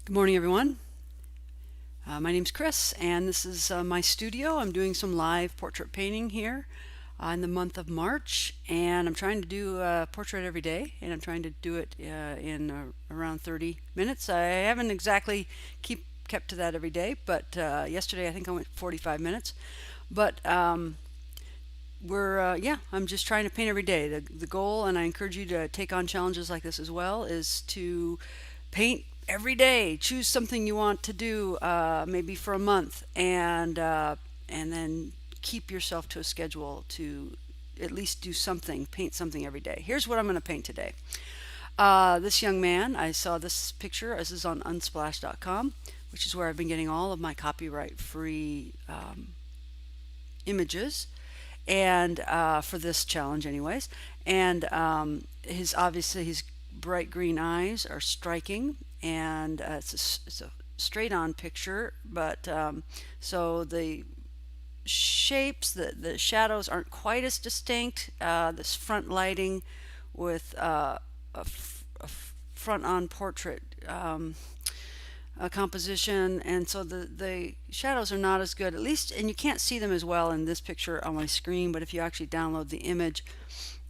Good morning, everyone. My name's Kris, and this is my studio. I'm doing some live portrait painting here in the month of March, and I'm trying to do a portrait every day, and I'm trying to do it in around 30 minutes. I haven't exactly kept to that every day, but yesterday I think I went 45 minutes. But I'm just trying to paint every day. The goal, and I encourage you to take on challenges like this as well, is to paint every day. Choose something you want to do, maybe for a month, and then keep yourself to a schedule to at least do something, paint something every day. Here's what I'm going to paint today. This young man, I saw this picture. This is on unsplash.com, which is where I've been getting all of my copyright free images and for this challenge anyways. And his bright green eyes are striking, and it's a straight on picture, but so the shapes, the shadows aren't quite as distinct. This front lighting with a front on portrait composition, and so the shadows are not as good, at least, and you can't see them as well in this picture on my screen. But if you actually download the image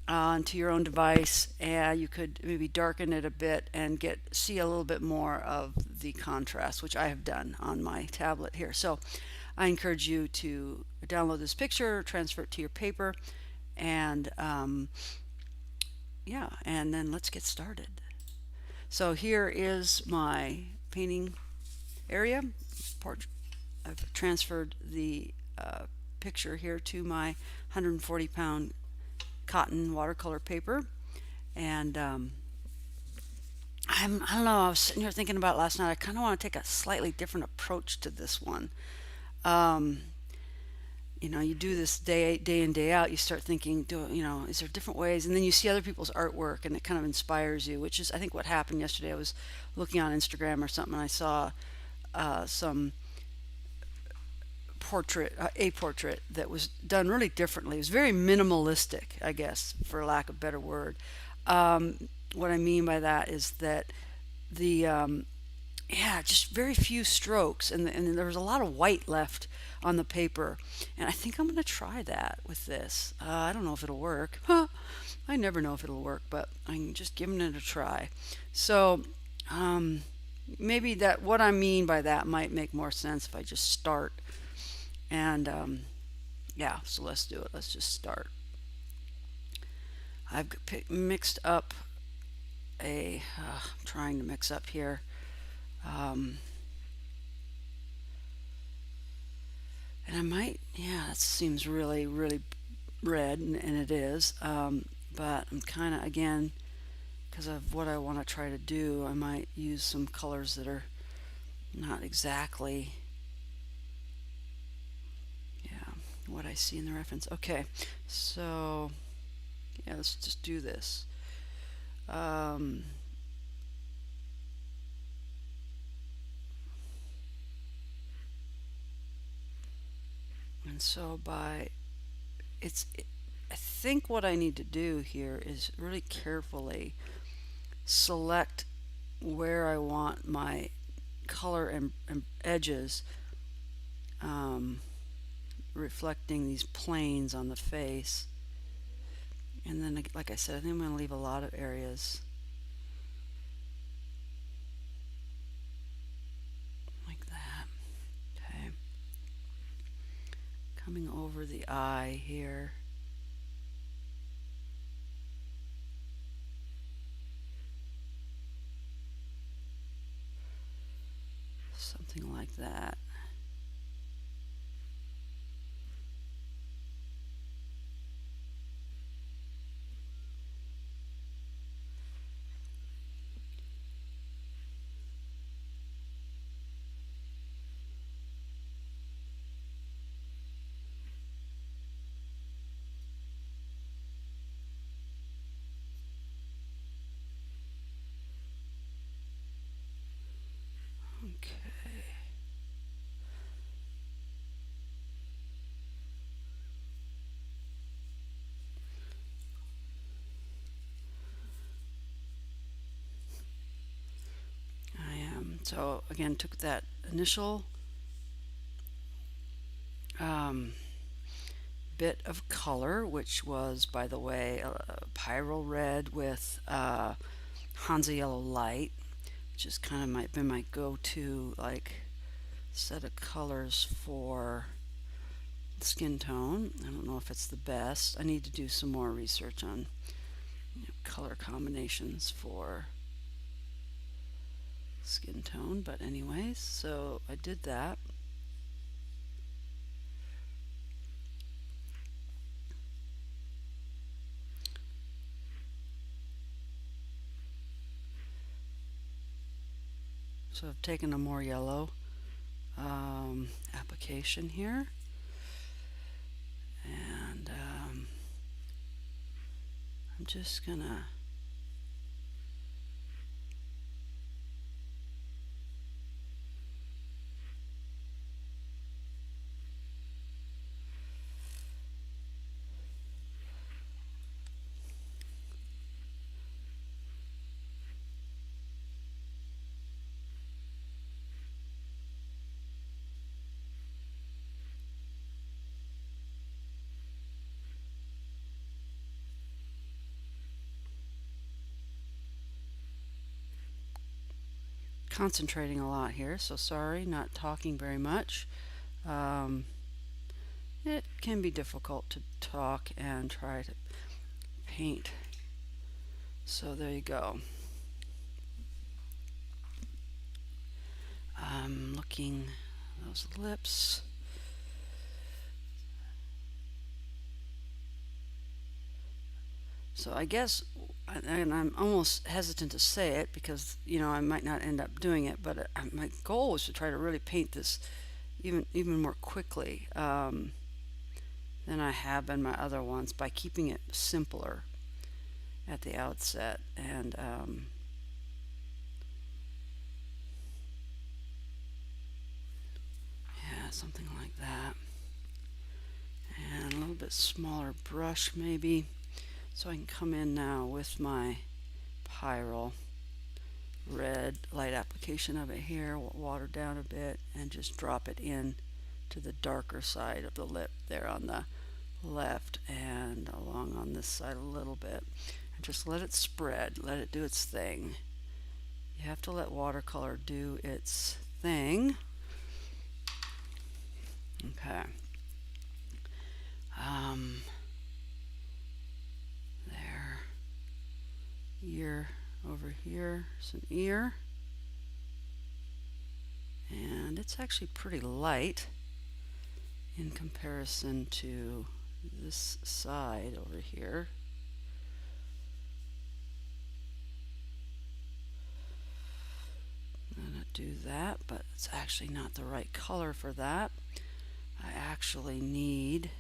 onto your own device, you could maybe darken it a bit and see a little bit more of the contrast, which I have done on my tablet here. So I encourage you to download this picture, transfer it to your paper, and yeah, and then let's get started. So here is my painting area. I've transferred the picture here to my 140-pound cotton watercolor paper, and I don't know, I was sitting here thinking about last night. I kind of want to take a slightly different approach to this one. Um, you do this day in, day out. You start thinking, is there different ways? And then you see other people's artwork, and it kind of inspires you, which is, I think, what happened yesterday. I was looking on Instagram or something, and I saw some a portrait that was done really differently. It was very minimalistic, I guess, for lack of a better word. What I mean by that is that the yeah, just very few strokes, and there was a lot of white left on the paper. And I think I'm going to try that with this. I don't know if it'll work. I never know if it'll work, but I'm just giving it a try. So maybe that what I mean by that might make more sense if I just start. And yeah, so let's do it. Let's just start. I've mixed up I'm trying to mix up here. And I might, yeah, that seems really, really red, and it is. But I'm kind of, again, because of what I want to try to do, I might use some colors that are not exactly, yeah, what I see in the reference. Okay, so, yeah, let's just do this. And so I think what I need to do here is really carefully select where I want my color and edges, reflecting these planes on the face. And then, like I said, I think I'm going to leave a lot of areas like that. Okay. Coming over the eye here. Something like that. Okay. I am So again, took that initial bit of color, which was, by the way, a pyro red with Hansa yellow light, which is kind of been my go-to like set of colors for skin tone. I don't know if it's the best. I need to do some more research on color combinations for skin tone, but anyways, so I did that. So I've taken a more yellow application here, and I'm just gonna concentrating a lot here, so sorry, not talking very much. Um, it can be difficult to talk and try to paint. So there you go. I'm looking those lips. So I guess, and I'm almost hesitant to say it because I might not end up doing it, but my goal was to try to really paint this even more quickly than I have in my other ones by keeping it simpler at the outset, and yeah, something like that, and a little bit smaller brush maybe. So I can come in now with my Pyral red light application of it here, water down a bit, and just drop it in to the darker side of the lip there on the left and along on this side a little bit. And just let it spread, let it do its thing. You have to let watercolor do its thing. Okay. There. Ear over here is an ear. And it's actually pretty light in comparison to this side over here. I'm going to do that, but it's actually not the right color for that. I actually need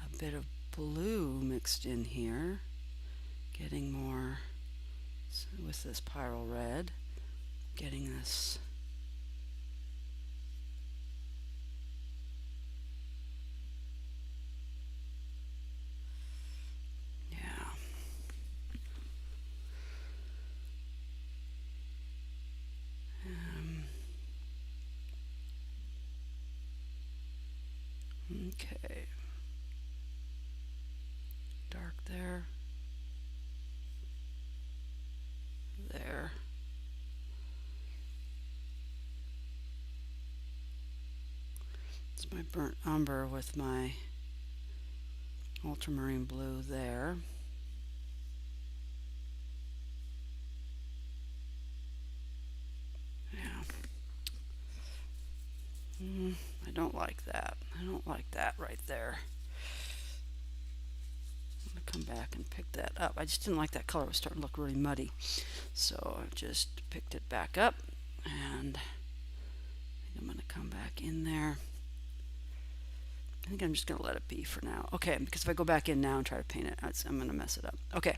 a bit of blue mixed in here, getting more with this Pyral red, getting this okay, dark there, there. It's my burnt umber with my ultramarine blue there. Yeah. I don't like that. I don't like that right there. I'm going to come back and pick that up. I just didn't like that color. It was starting to look really muddy. So I just picked it back up, and I think I'm going to come back in there. I think I'm just going to let it be for now. Okay, because if I go back in now and try to paint it, I'm going to mess it up. Okay,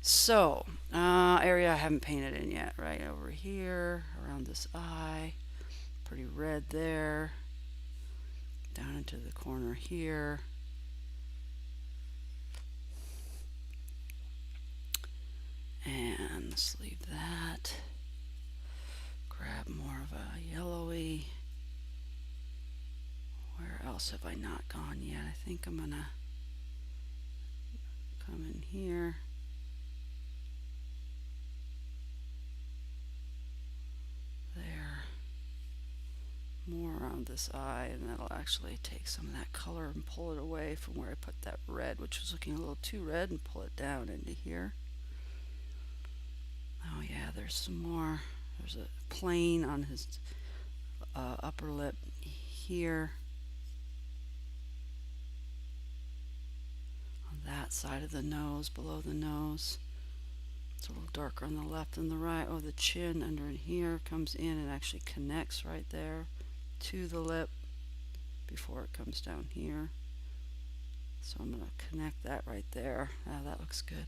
so area I haven't painted in yet, right over here, around this eye. Pretty red there. Down into the corner here. And let's leave that. Grab that more of a yellowy. Where else have I not gone yet? I think I'm gonna come in here. There. More around this eye, and that'll actually take some of that color and pull it away from where I put that red, which was looking a little too red, and pull it down into here. Oh yeah, there's some more. There's a plane on his upper lip here. On that side of the nose, below the nose. It's a little darker on the left than the right. Oh, the chin under in here comes in and actually connects right there to the lip before it comes down here. So I'm going to connect that right there. Oh, that looks good.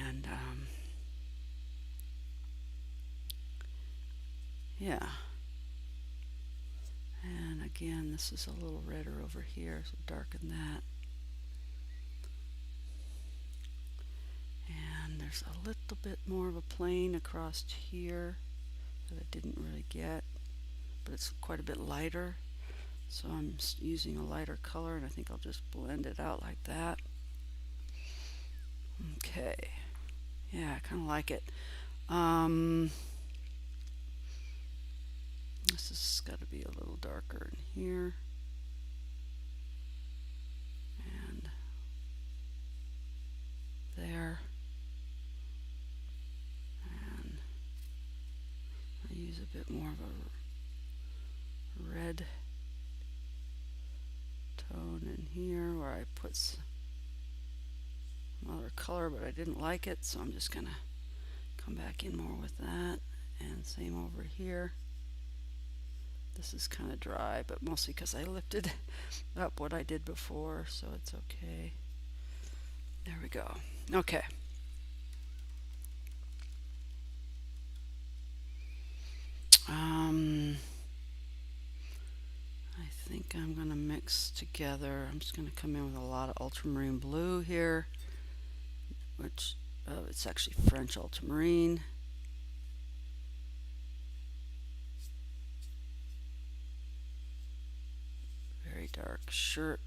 And yeah. And again, this is a little redder over here, so darken that. And there's a little bit more of a plane across here that I didn't really get, but it's quite a bit lighter. So I'm using a lighter color, and I think I'll just blend it out like that. Okay. Yeah, I kind of like it. This has got to be a little darker in here. And there. And I use a bit more of a red tone in here where I put some other color, but I didn't like it, so I'm just gonna come back in more with that. And same over here. This is kind of dry, but mostly because I lifted up what I did before, so it's okay. There we go. Okay. I think I'm going to mix together. I'm just going to come in with a lot of ultramarine blue here, which it's actually French ultramarine. Very dark shirt.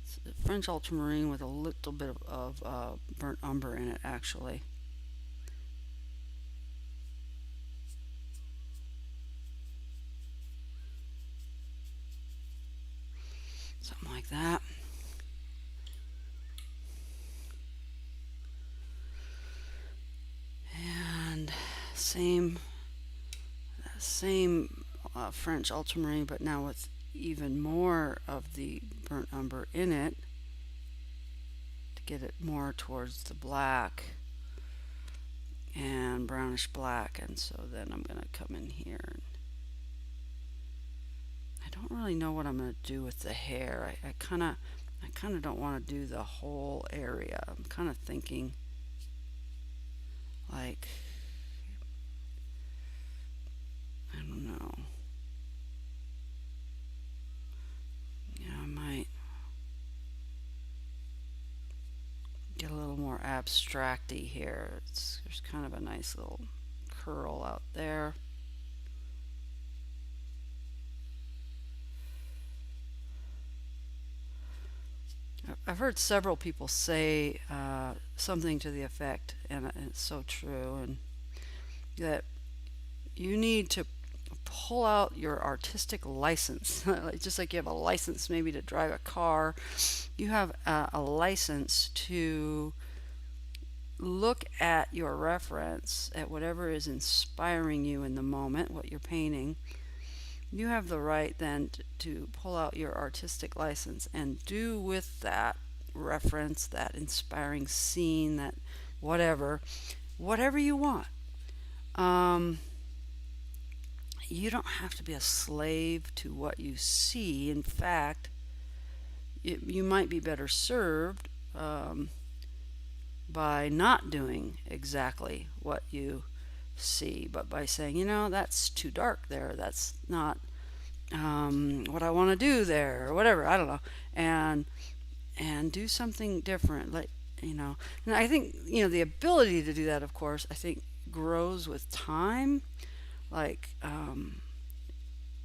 It's a French ultramarine with a little bit of burnt umber in it, actually. Something like that. And same French ultramarine, but now with even more of the burnt umber in it to get it more towards the black and brownish black. And so then I'm going to come in here. And I don't really know what I'm going to do with the hair. I kind of don't want to do the whole area. I'm kind of thinking like, I don't know. Yeah, I might get a little more abstracty here. There's kind of a nice little curl out there. I've heard several people say something to the effect, and it's so true, and that you need to pull out your artistic license. Just like you have a license maybe to drive a car, you have a license to look at your reference, at whatever is inspiring you in the moment, what you're painting. You have the right then to pull out your artistic license and do with that reference, that inspiring scene, that whatever you want. You don't have to be a slave to what you see. In fact, you might be better served by not doing exactly what you see, but by saying, you know, that's too dark there, that's not what I want to do there, or whatever, I don't know, and do something different, like, you know. And I think, you know, the ability to do that, of course, I think grows with time. Like,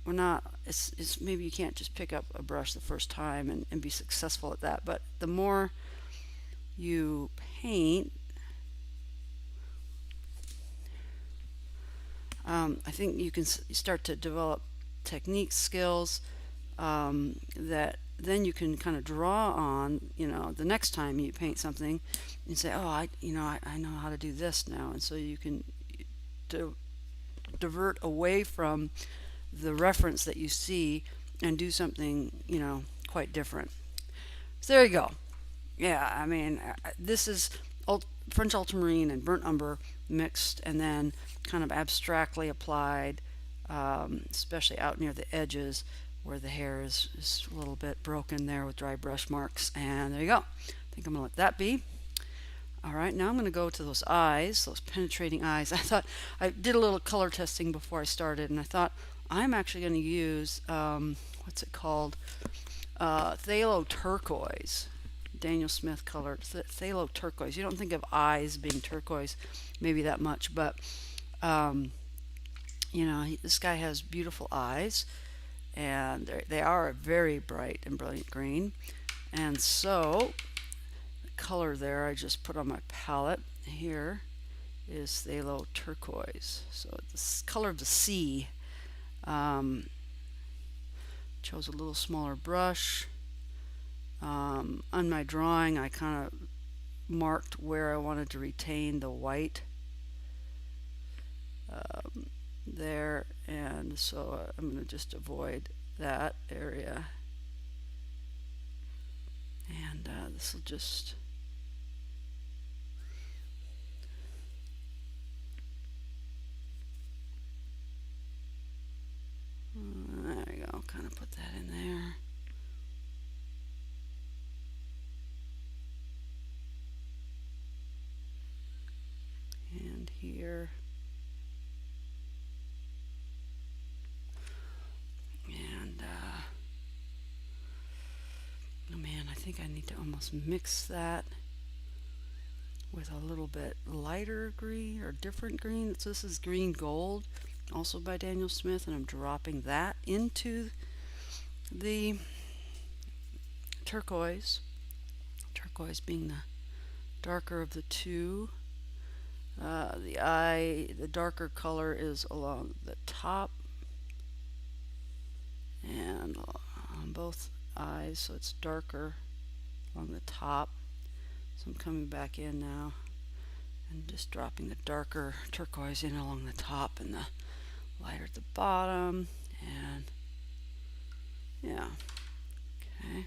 we're not, it's maybe you can't just pick up a brush the first time and be successful at that, but the more you paint, I think you can start to develop technique skills, that then you can kind of draw on, the next time you paint something and say, oh, I know how to do this now. And so you can divert away from the reference that you see and do something, quite different. So there you go. Yeah, I mean, this is French ultramarine and burnt umber mixed and then kind of abstractly applied, especially out near the edges where the hair is a little bit broken there with dry brush marks. And there you go. I think I'm going to let that be. All right, now I'm going to go to those eyes, those penetrating eyes. I did a little color testing before I started, and I thought I'm actually going to use, what's it called? Phthalo turquoise. Daniel Smith colored phthalo turquoise. You don't think of eyes being turquoise maybe that much, but this guy has beautiful eyes, and they are a very bright and brilliant green. And so the color there I just put on my palette here is phthalo turquoise. So it's the color of the sea. Chose a little smaller brush. On my drawing, I kind of marked where I wanted to retain the white there, and so I'm going to just avoid that area. And this will just there we go, kind of put that in there. And here. And oh man, I think I need to almost mix that with a little bit lighter green or different green. So this is green gold, also by Daniel Smith, and I'm dropping that into the turquoise. Turquoise being the darker of the two. The darker color is along the top and on both eyes, so it's darker along the top. So I'm coming back in now and just dropping the darker turquoise in along the top and the lighter at the bottom. And yeah, okay.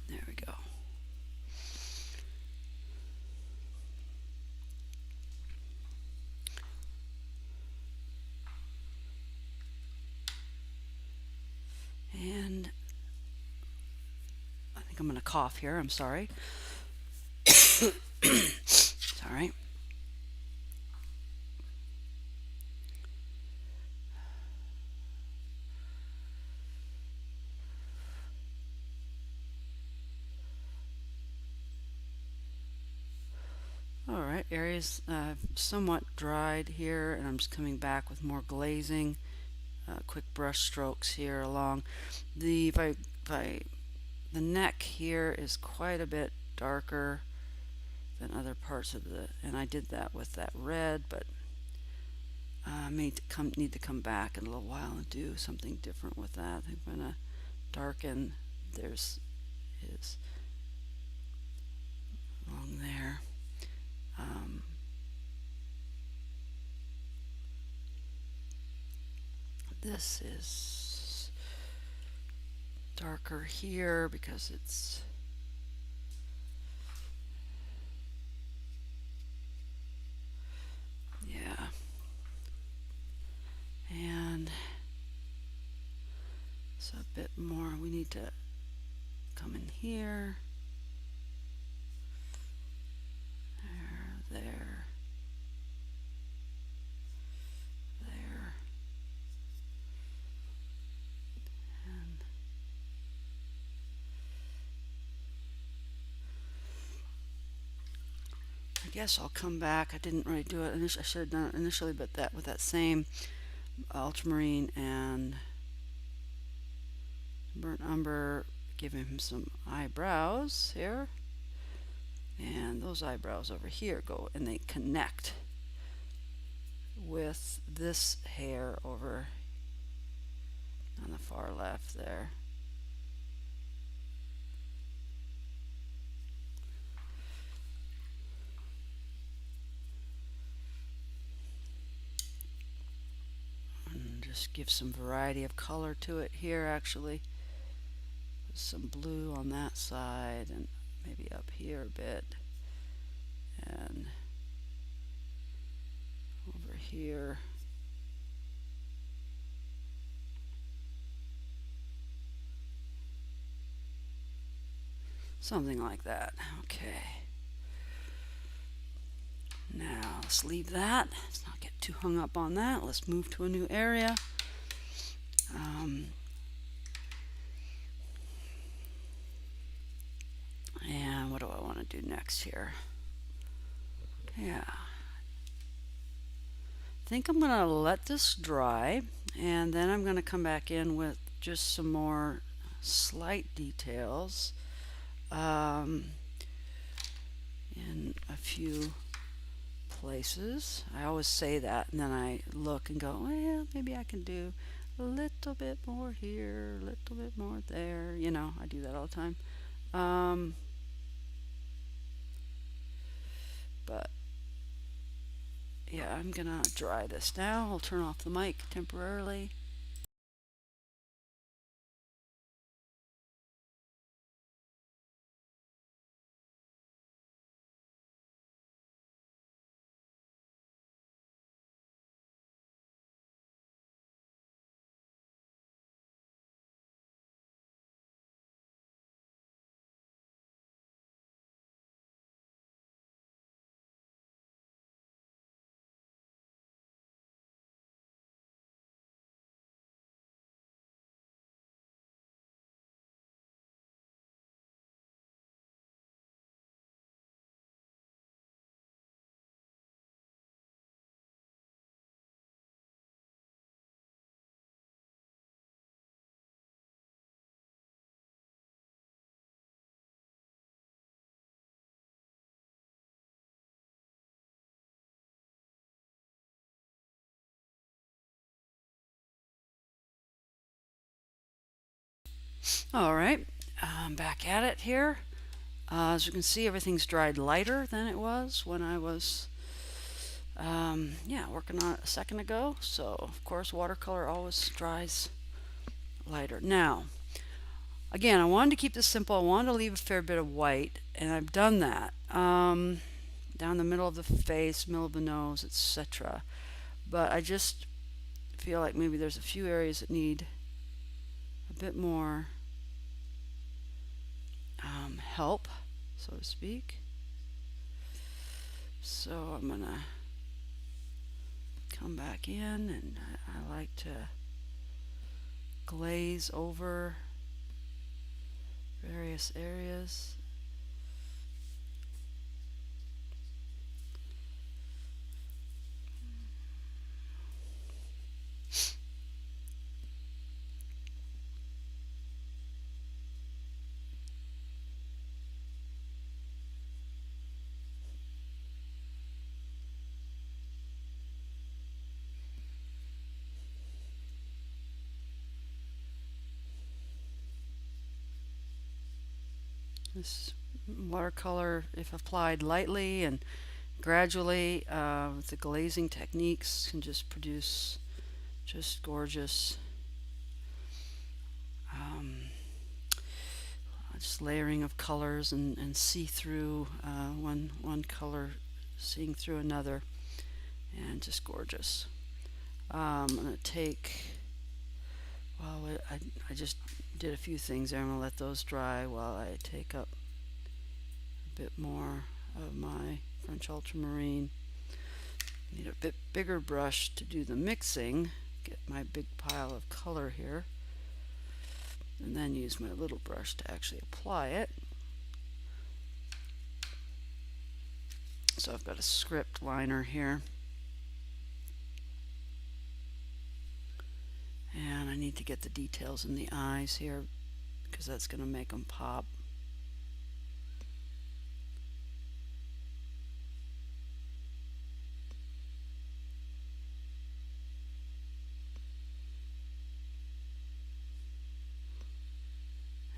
There we go. And I think I'm going to cough here. I'm sorry. Sorry. Alright, areas somewhat dried here, and I'm just coming back with more glazing, quick brush strokes here along. The neck here is quite a bit darker than other parts of and I did that with that red, but I need to come back in a little while and do something different with that. I'm going to darken, there's his along there. This is darker here because it's yeah, and so a bit more. We need to come in here, there, guess I'll come back. I didn't really do it initially. I should have done it initially, but that with that same ultramarine and burnt umber, giving him some eyebrows here. And those eyebrows over here go and they connect with this hair over on the far left there. And just give some variety of color to it here actually. Some blue on that side and maybe up here a bit. And over here. Something like that. Okay. Now let's leave that. Let's not get too hung up on that. Let's move to a new area. And what do I want to do next here? Yeah. I think I'm going to let this dry, and then I'm going to come back in with just some more slight details in a few places. I always say that, and then I look and go, well, maybe I can do a little bit more here, a little bit more there. You know, I do that all the time. But yeah, I'm gonna dry this now. I'll turn off the mic temporarily. All right, I'm back at it here. As you can see, everything's dried lighter than it was when I was working on it a second ago. So of course watercolor always dries lighter. Now again, I wanted to keep this simple. I wanted to leave a fair bit of white, and I've done that down the middle of the face, middle of the nose, etc. But I just feel like maybe there's a few areas that need a bit more help, so to speak. So I'm gonna come back in, and I like to glaze over various areas. This watercolor, if applied lightly and gradually with the glazing techniques, can just produce just gorgeous just layering of colors and see through one color seeing through another, and just gorgeous. I'm going to take, well, I just did a few things there. I'm going to let those dry while I take up a bit more of my French ultramarine. Need a bit bigger brush to do the mixing, get my big pile of color here, and then use my little brush to actually apply it. So I've got a script liner here. And I need to get the details in the eyes here because that's going to make them pop.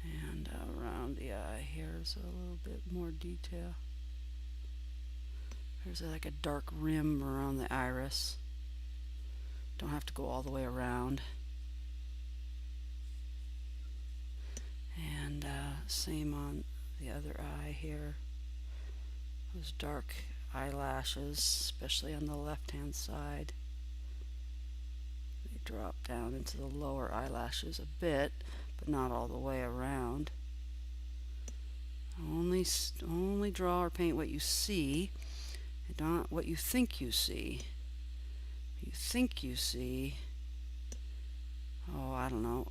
And around the eye here's a little bit more detail. There's like a dark rim around the iris. Don't have to go all the way around. And same on the other eye here. Those dark eyelashes, especially on the left hand side. They drop down into the lower eyelashes a bit, but not all the way around. Only draw or paint what you see, and not what you think you see. You think you see, oh, I don't know,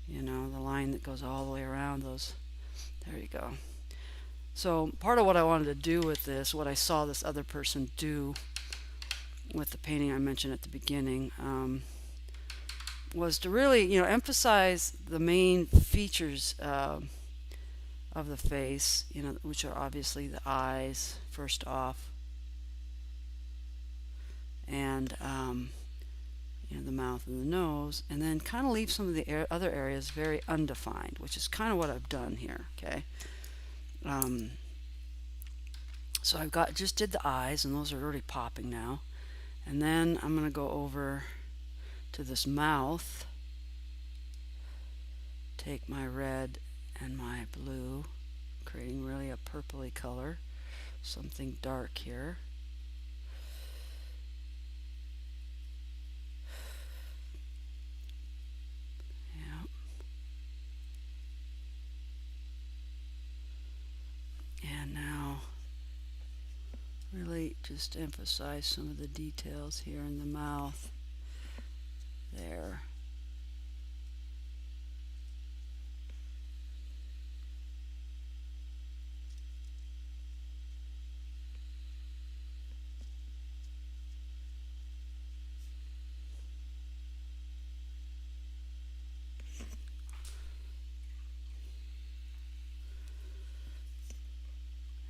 you know, the line that goes all the way around those. There you go. So part of what I wanted to do with this, what I saw this other person do with the painting I mentioned at the beginning, was to really, you know, emphasize the main features of the face, you know, which are obviously the eyes first off, and you know, the mouth and the nose, and then kind of leave some of the other areas very undefined, which is kind of what I've done here. Okay, so I've just did the eyes, and those are already popping now, and then I'm going to go over to this mouth, take my red and my blue, creating really a purpley color, something dark here. And now really just emphasize some of the details here in the mouth. There.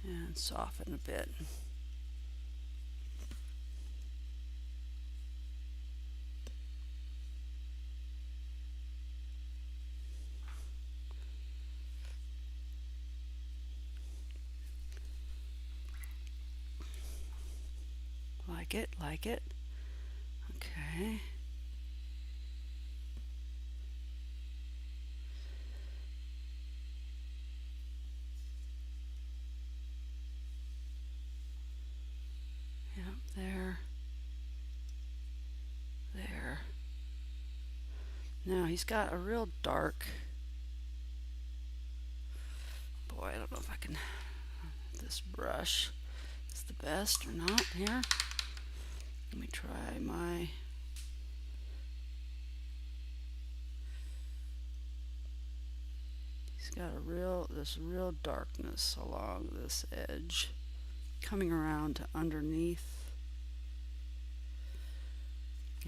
And soften a bit. Like it. Okay. Yep, there. There. Now he's got a real dark, boy, I don't know if I can, this brush is the best or not here. Let me try my, he's got this real darkness along this edge, coming around to underneath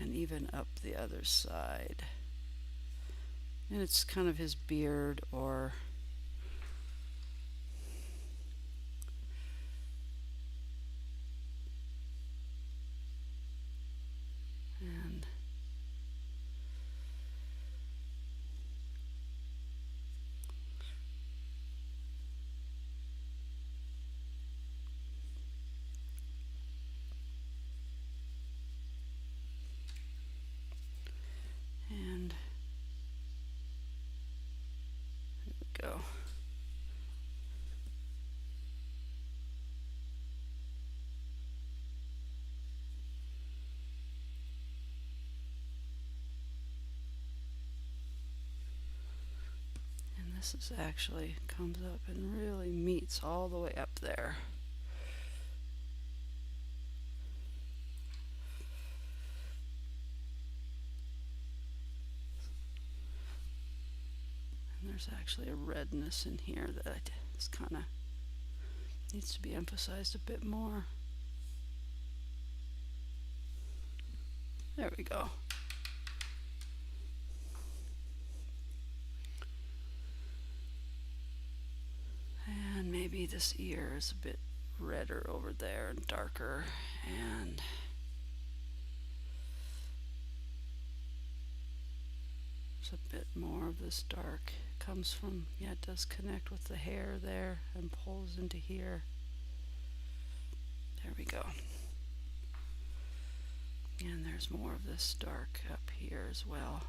and even up the other side. And it's kind of his beard, or and there we go. This is actually comes up and really meets all the way up there. And there's actually a redness in here that is kind of Needs to be emphasized a bit more. There we go. And maybe this ear is a bit redder over there and darker, and there's a bit more of this dark. Comes from, yeah, it does connect with the hair there and pulls into here. There we go. And there's more of this dark up here as well.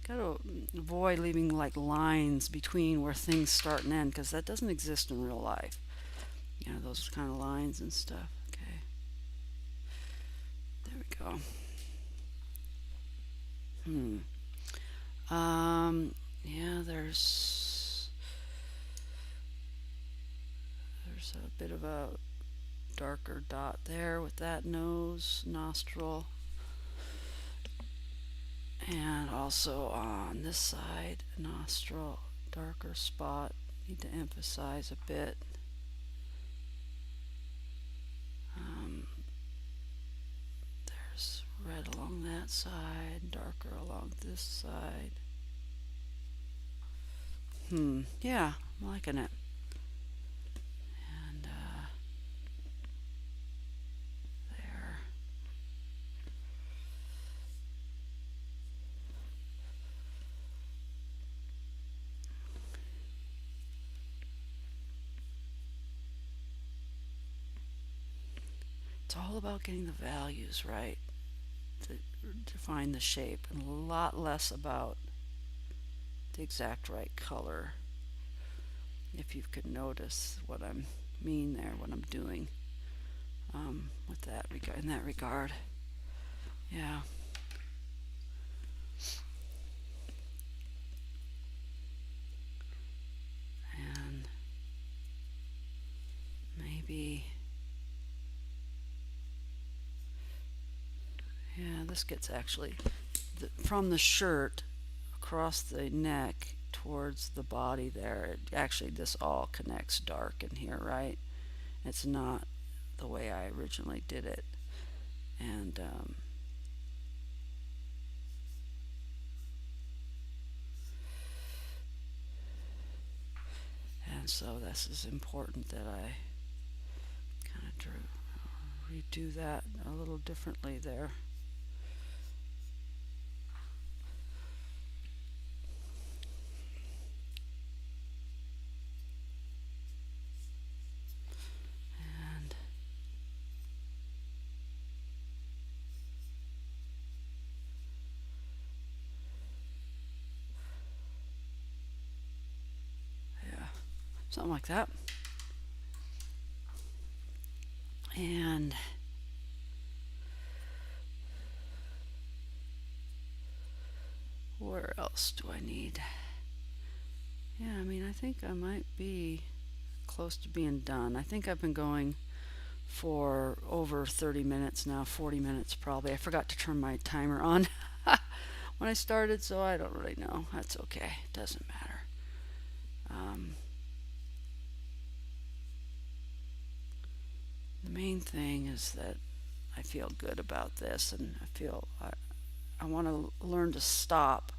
Got to avoid leaving like lines between where things start and end, because that doesn't exist in real life. You know, those kind of lines and stuff. Okay. There we go. Yeah, there's a bit of a darker dot there with that nose, nostril. And also on this side, nostril, darker spot. Need to emphasize a bit. There's red along that side, darker along this side. Yeah, I'm liking it. And there. It's all about getting the values right to define the shape, and a lot less about the exact right color. If you could notice what I mean there, what I'm doing with that in that regard. Yeah. And maybe, yeah, this gets actually from the shirt across the neck towards the body there. Actually, this all connects dark in here, right? It's not the way I originally did it. And so this is important that I kind of redo that a little differently there. Something like that. And where else do I need? Yeah, I mean, I think I might be close to being done. I think I've been going for over 30 minutes now, 40 minutes probably. I forgot to turn my timer on when I started, so I don't really know. That's okay. Doesn't matter. The main thing is that I feel good about this, and I feel I want to learn to stop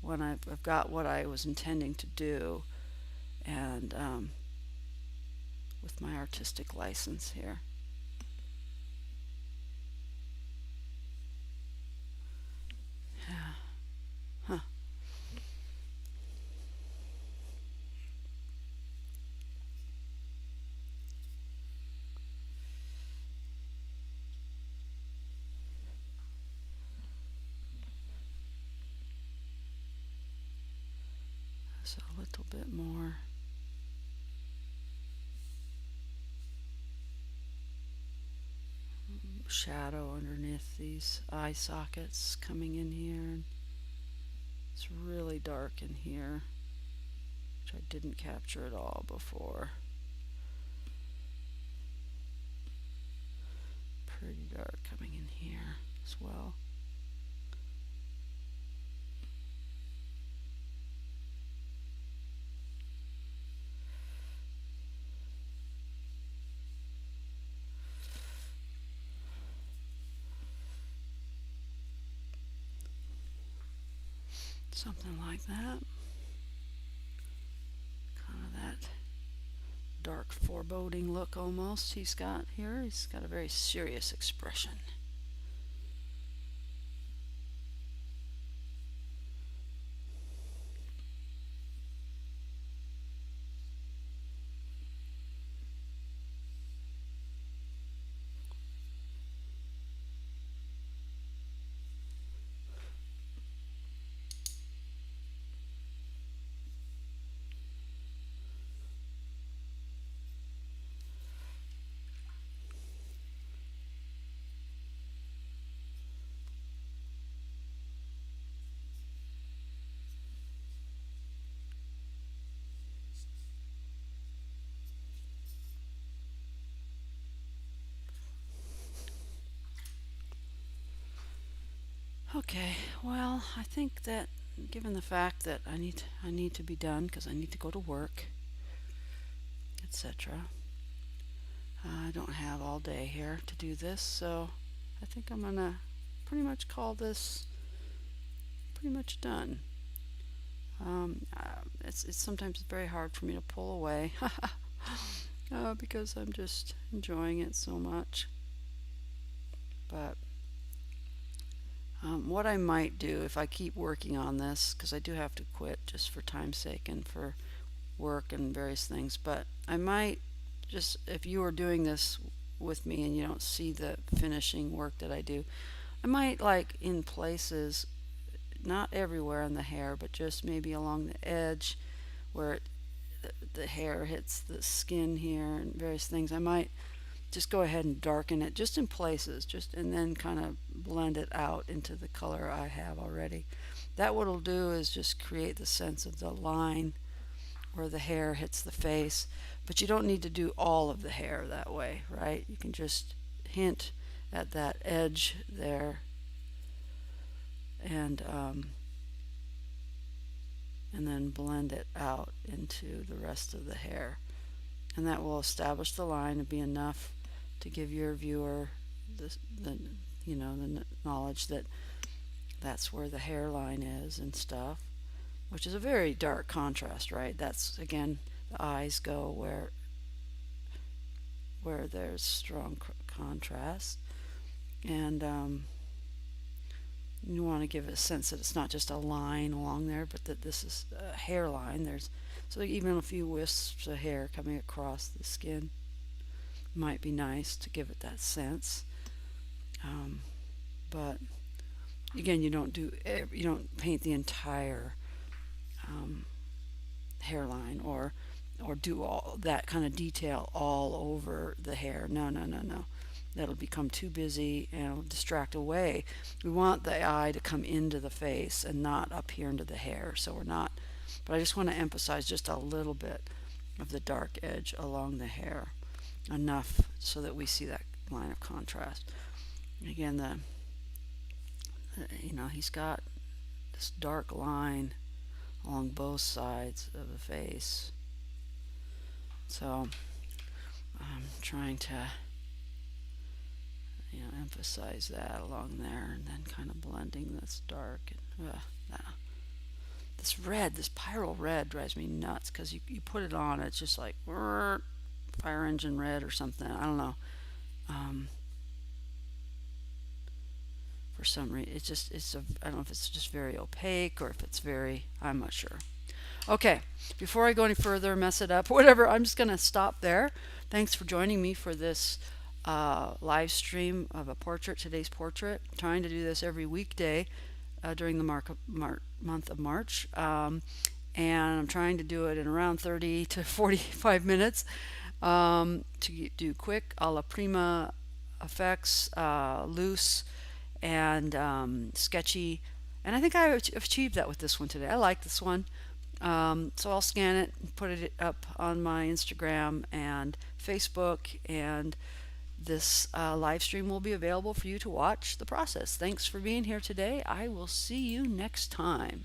when I've got what I was intending to do, and with my artistic license here. Yeah. Huh. So a little bit more. Shadow underneath these eye sockets coming in here. It's really dark in here, which I didn't capture at all before. Pretty dark coming in here as well. Something like that. Kind of that dark foreboding look almost he's got here. He's got a very serious expression. Okay, well, I think that given the fact that I need to be done because I need to go to work, etc. I don't have all day here to do this, so I think I'm gonna pretty much call this pretty much done. It's sometimes very hard for me to pull away because I'm just enjoying it so much. But what I might do if I keep working on this, because I do have to quit just for time's sake and for work and various things, but I might just, if you are doing this with me and you don't see the finishing work that I do, I might like in places, not everywhere in the hair, but just maybe along the edge where the hair hits the skin here and various things. I might just go ahead and darken it just in places, just and then kind of blend it out into the color I have already. That what it'll do is just create the sense of the line where the hair hits the face, but you don't need to do all of the hair that way, right? You can just hint at that edge there and then blend it out into the rest of the hair, and that will establish the line and be enough to give your viewer the the knowledge that that's where the hairline is and stuff, which is a very dark contrast, right? That's again, the eyes go where there's strong contrast, and you want to give it a sense that it's not just a line along there, but that this is a hairline. There's so even a few wisps of hair coming across the skin might be nice to give it that sense. But again, you don't paint the entire hairline or do all that kind of detail all over the hair. No, no, no, no. That'll become too busy and it'll distract away. We want the eye to come into the face and not up here into the hair. So we're not, but I just want to emphasize just a little bit of the dark edge along the hair, enough so that we see that line of contrast. Again, he's got this dark line along both sides of the face. So I'm trying to emphasize that along there, and then kind of blending this dark and this red, this pyrrole red drives me nuts because you put it on, it's just like fire engine red or something. I don't know. For some reason, I don't know if it's just very opaque or if it's very, I'm not sure. Okay, before I go any further, mess it up, whatever, I'm just going to stop there. Thanks for joining me for this live stream of a portrait, today's portrait. I'm trying to do this every weekday during the month of March. And I'm trying to do it in around 30 to 45 minutes to do quick, alla prima effects, loose, and sketchy. And I think I achieved that with this one today. I like this one. So I'll scan it and put it up on my Instagram and Facebook, and this live stream will be available for you to watch the process. Thanks for being here today. I will see you next time.